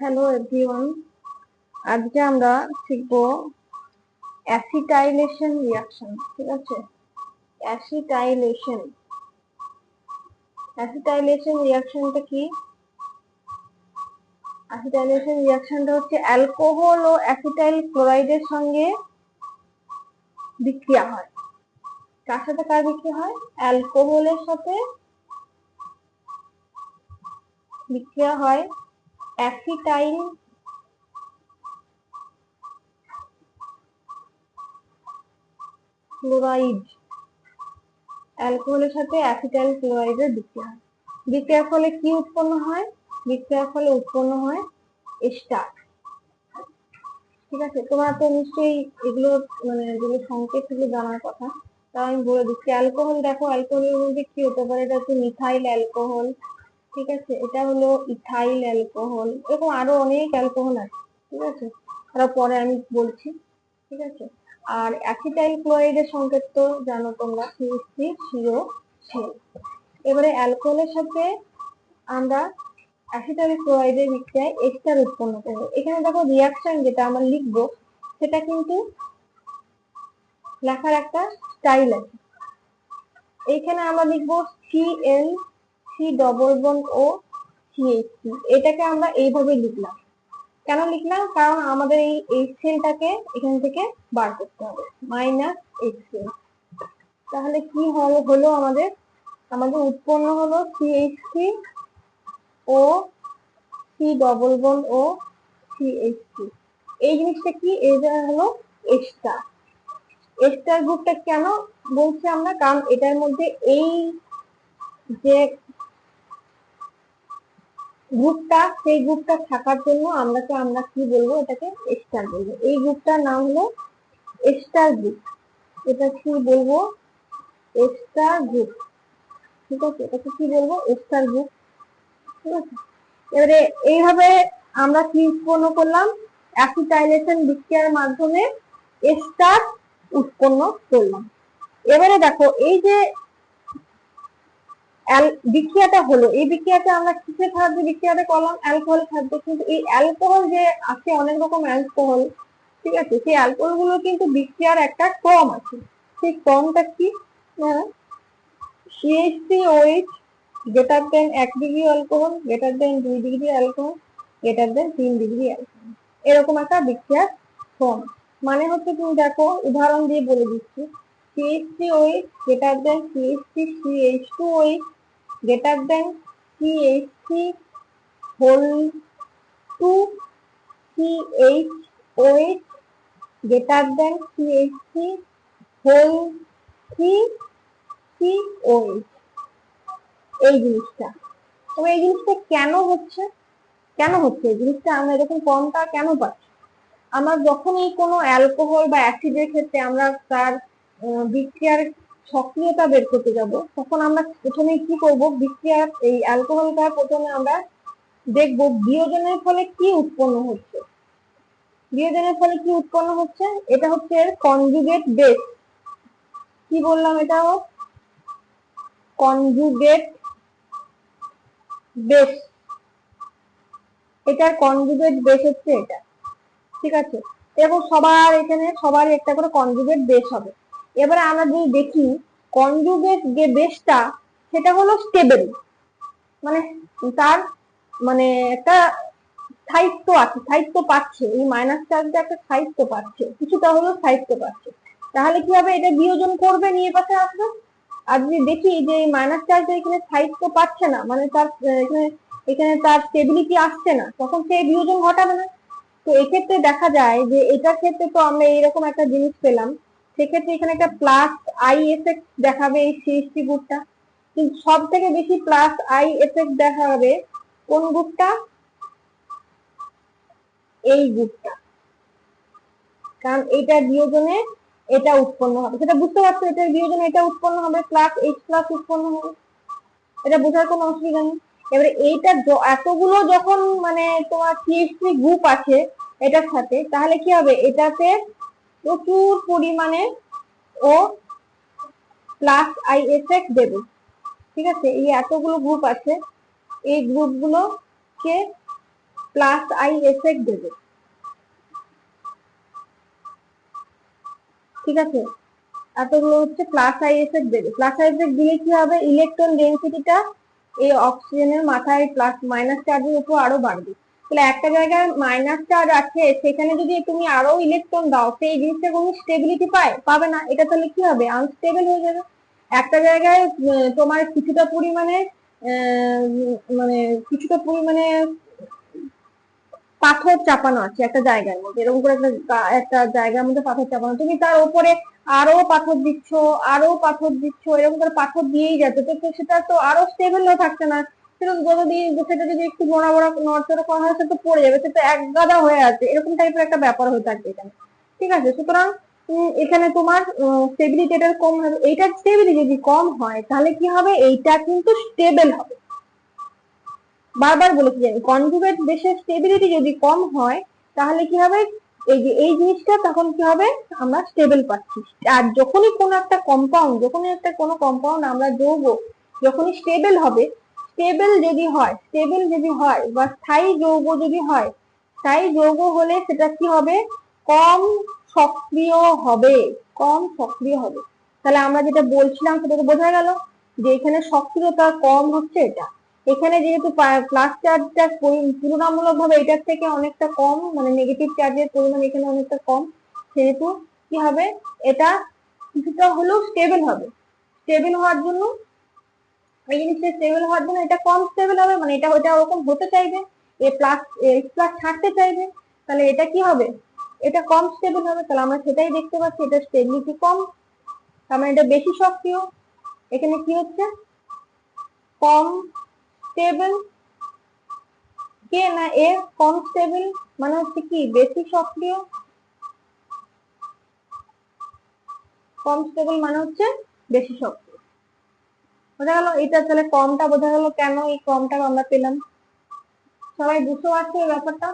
Hello everyone, আজকে আমরা শিখবো অ্যাসিটাইলেশন রিঅ্যাকশন। ঠিক আছে, অ্যাসিটাইলেশন অ্যাসিটাইলেশন রিঅ্যাকশনটা কি? অ্যাসিটাইলেশন রিঅ্যাকশনটা হচ্ছে অ্যালকোহল ও অ্যাসিটাইল ক্লোরাইডের সঙ্গে বিক্রিয়া হয়। কার সাথে কার বিক্রিয়া হয়? অ্যালকোহলের সাথে বিক্রিয়া হয় অ্যাসিটাইল ক্লোরাইড। অ্যালকোহলের সাথে অ্যাসিটাইল ক্লোরাইডের বিক্রিয়া হয়। বিক্রিয়ার ফলে কি উৎপন্ন হয়? বিক্রিয়ার ফলে উৎপন্ন হয় এস্টার। ঠিক আছে, তোমরা তো নিশ্চয়ই এগুলো যেগুলো সংকেত থেকে জানার কথা, তাও আমি বলে দিচ্ছি। অ্যালকোহল দেখো, অ্যালকোহলের মধ্যে কি হতে পারে? এটা হচ্ছে মিথাইল অ্যালকোহল। ঠিক আছে, এটা হলো ইথাইল অ্যালকোহল। এরকম আরো অনেক অ্যালকোহল আছে। ঠিক আছে, তারা পরে আমি বলছি। ঠিক আছে, আর অ্যাসিটাইল ক্লোরাইডের সংকেত তো জানো তোমরা, CH3CO। এবারে অ্যালকোহলের সাথে আমরা অ্যাসিটাইল ক্লোরাইডের বিক্রিয়ায় এস্টার উৎপন্ন করবে। এখানে দেখো রিঅ্যাকশন যেটা আমরা লিখবো সেটা কিন্তু লেখার একটা স্টাইল আছে। এইখানে আমরা লিখবো Cl C ডবল বন্ড ও CH3। এটাকে আমরা এইভাবে লিখলাম। কেন লিখলাম? কারণ আমাদের এই HCl-টাকে এখান থেকে বার করতে হবে, -HCl। তাহলে কি হলো আমাদের উৎপন্ন হলো CH3 ও C ডবল বন্ড ও CH3। এই জিনিসটা কি? এটা হলো এস্টার। এস্টার গ্রুপটা কেন বলছি আমরা? কারণ এটার মধ্যে এই যে গ্রুপটা, সেই গ্রুপটা থাকার জন্য আমরা কি বলবো? এটাকে এস্টার বলবো। এই গ্রুপটার নাম হলো এস্টার গ্রুপ। এটা কি বলবো? Ester group. ঠিক আছে, এটাকে কি বলবো? Ester group. ঠিক আছে, এবারে এইভাবে আমরা কি উৎপন্ন করলাম? অ্যাসিটাইলেশন বিক্রিয়ার মাধ্যমে এস্টার উৎপন্ন করলাম। এবারে দেখো, এই যে বিক্রিয়াটা হলো, এই বিক্রিয়াটা আমরা কিসের সাহায্যে বিক্রিয়াটা করলাম? অ্যালকোহলের সাহায্যে। কিন্তু এই অ্যালকোহল যে আছে, অনেক রকম অ্যালকোহল, ঠিক আছে, সেই অ্যালকোহল গুলো কিন্তু বিক্রিয়ার একটা ক্রম আছে। সেই ক্রমটা কি? CH3OH greater than 1 degree alcohol, greater than 2 degree alcohol, greater than 3 degree alcohol. এরকম একটা বিক্রিয়ার ক্রম। মানে হচ্ছে, তুমি দেখো উদাহরণ দিয়ে বলে দিচ্ছি। CH3OH greater than CH3CH2OH greater than CH3 whole 2 CHOH greater than CH3 whole 3 COH। এই জিনিসটা, তবে এই জিনিসটা কেন হচ্ছে এই জিনিসটা? আমরা এরকম কমটা কেন পাচ্ছি? আমরা যখনই কোনো অ্যালকোহল বা অ্যাসিডের ক্ষেত্রে আমরা তার বিক্রিয়ার সক্রিয়তা বের করতে যাব, তখন আমরা প্রথমে কি করব? বিক্রিয়ার এই অ্যালকোহলটা প্রথমে আমরা দেখব বিয়োজনের ফলে কি উৎপন্ন হচ্ছে। বিয়োজনের ফলে কি উৎপন্ন হচ্ছে? এটা হচ্ছে কনজুগেট বেস। কি বললাম? এটা কনজুগেট বেস। এটার কনজুগেট বেস হচ্ছে এটা। ঠিক আছে, এবং সবার একটা করে কনজুগেট বেস হবে। এবারে আমরা যদি দেখি কনজুগেট যে বেসটা, সেটা হলো স্টেবল, মানে তার একটা স্থায়িত্ব আছে, স্থায়িত্ব পাচ্ছে। এই মাইনাস চার্জটা একটা স্থায়িত্ব পাচ্ছে, কিছুটা হলেও স্থায়িত্ব পাচ্ছে। তাহলে কি হবে? এটা বিয়োজন করবে, নিয়ে পাশে আসবে। আর যদি দেখি যে এই মাইনাস চার্জটা এখানে স্থায়িত্ব পাচ্ছে না, মানে তার এখানে তার স্টেবিলিটি আসছে না, তখন সে বিয়োজন ঘটাবে না। তো এক্ষেত্রে দেখা যায় যে এটার ক্ষেত্রে তো আমরা এইরকম একটা জিনিস পেলাম। সেক্ষেত্রে এখানে একটা প্লাস আই এফেক্ট দেখাবে এই CH3 গ্রুপটা। কিন্তু সব থেকে বেশি প্লাস আই এফেক্ট দেখাবে কোন গ্রুপটা? এই গ্রুপটা। কারণ এটা বিয়োজনে এটা উৎপন্ন হবে, সেটা বুঝতে পারছো? এটার বিয়োজনে এটা উৎপন্ন হবে, প্লাস H প্লাস উৎপন্ন হবে। এটা বোঝার কোনো অসুবিধা নেই। এবারে এইটা এতগুলো যখন তোমার CH3 গ্রুপ আছে এটার সাথে, তাহলে কি হবে? এটাতে প্রচুর পরিমাণে ও প্লাস আই এফেক্ট দেবে। ঠিক আছে, এই এতগুলো গ্রুপ আছে, এই গ্রুপগুলোকে প্লাস আই এফেক্ট দেবে, ঠিক আছে? এতগুলো হচ্ছে প্লাস আই এফেক্ট দেবে। প্লাস আই এফেক্ট দিলে কি হবে, ইলেকট্রন ডেনসিটিটা এই অক্সিজেনের মাথায় প্লাস মাইনাস চার্জের উপর আরো বাড়বে। তাহলে একটা জায়গায় মাইনাস চার্জ আছে, সেখানে যদি তুমি আরো ইলেকট্রন দাও, সেই জিনিসটা কোনো স্টেবিলিটি পাবে না, এটা তাহলে কি হবে, আনস্টেবল হয়ে যাবে। একটা জায়গায় তোমার কিছুটা পরিমাণে মানে কিছুটা পরিমাণে পাথর চাপানো আছে একটা জায়গার মধ্যে, এরকম করে একটা জায়গার মধ্যে পাথর চাপানো, তুমি তার উপরে আরো পাথর দিচ্ছ, আরো পাথর দিচ্ছ, এরকম করে পাথর দিয়েই যাচ্ছে, তো সেটা তো আরো স্টেবল হয়ে থাকছে না। সেটা যদি একটু বড় বড় নড়চড়া করা হয়, সেটা তো পড়ে যাবে, সেটা এক গাদা হয়ে আছে, এরকম টাইপের একটা ব্যাপার হয়ে থাকবে এখানে, ঠিক আছে? সুতরাং এখানে তোমার স্টেবিলিটি এটা কম হবে। এইটার স্টেবিলিটি যদি কম হয় তাহলে কি হবে, এইটা কিন্তু স্টেবল হবে। বারবার বলেছি যে কনজুগেট বেসের স্টেবিলিটি যদি কম হয় তাহলে কি হবে, এই যে এই জিনিসটা তখন কি হবে, আমরা স্টেবল পাচ্ছি। আর যখনই কোনো কম্পাউন্ড আমরা যৌগ যখনই স্টেবল হবে, স্টেবল যদি হয় বা স্থায়ী যৌগ যদি হয়, স্থায়ী যৌগ হলে সেটা কি হবে, কম সক্রিয় হবে, কম সক্রিয় হবে। তাহলে আমরা যেটা বলছিলাম সেটা তো বোঝা গেল যে এখানে সক্রিয়তা কম হচ্ছে এটা। এখানে যেহেতু প্লাস চার্জটা তুলনামূলক ভাবে এটার থেকে অনেকটা কম, মানে নেগেটিভ চার্জের পরিমাণ এখানে অনেকটা কম, সেহেতু কি হবে, এটা কিছুটা হলেও স্টেবল হবে। স্টেবল হওয়ার জন্য এই জিনিসটা স্টেবল হওয়ার জন্য এটা কম স্টেবল হবে, মানে এটা ওটা ওরকম হতে চাইবে, প্লাস ছাড়তে চাইবে, তাহলে এটা কি হবে, এটা কম স্টেবল হবে। তাহলে আমরা সেটাই দেখতে পাচ্ছি, এটা স্টেবিলিটি কম, তার মানে এটা বেশি সক্রিয়। এখানে কি হচ্ছে, কম স্টেবল, কে না এ, কম স্টেবল মানে হচ্ছে কি বেশি সক্রিয়, কম স্টেবল মানে হচ্ছে বেশি সক্রিয়। বোঝা গেল? এটা তাহলে কমটা বোঝা গেল কেন এই কমটা আমরা পেলাম। সবাই বুঝতে পারছো এই ব্যাপারটা?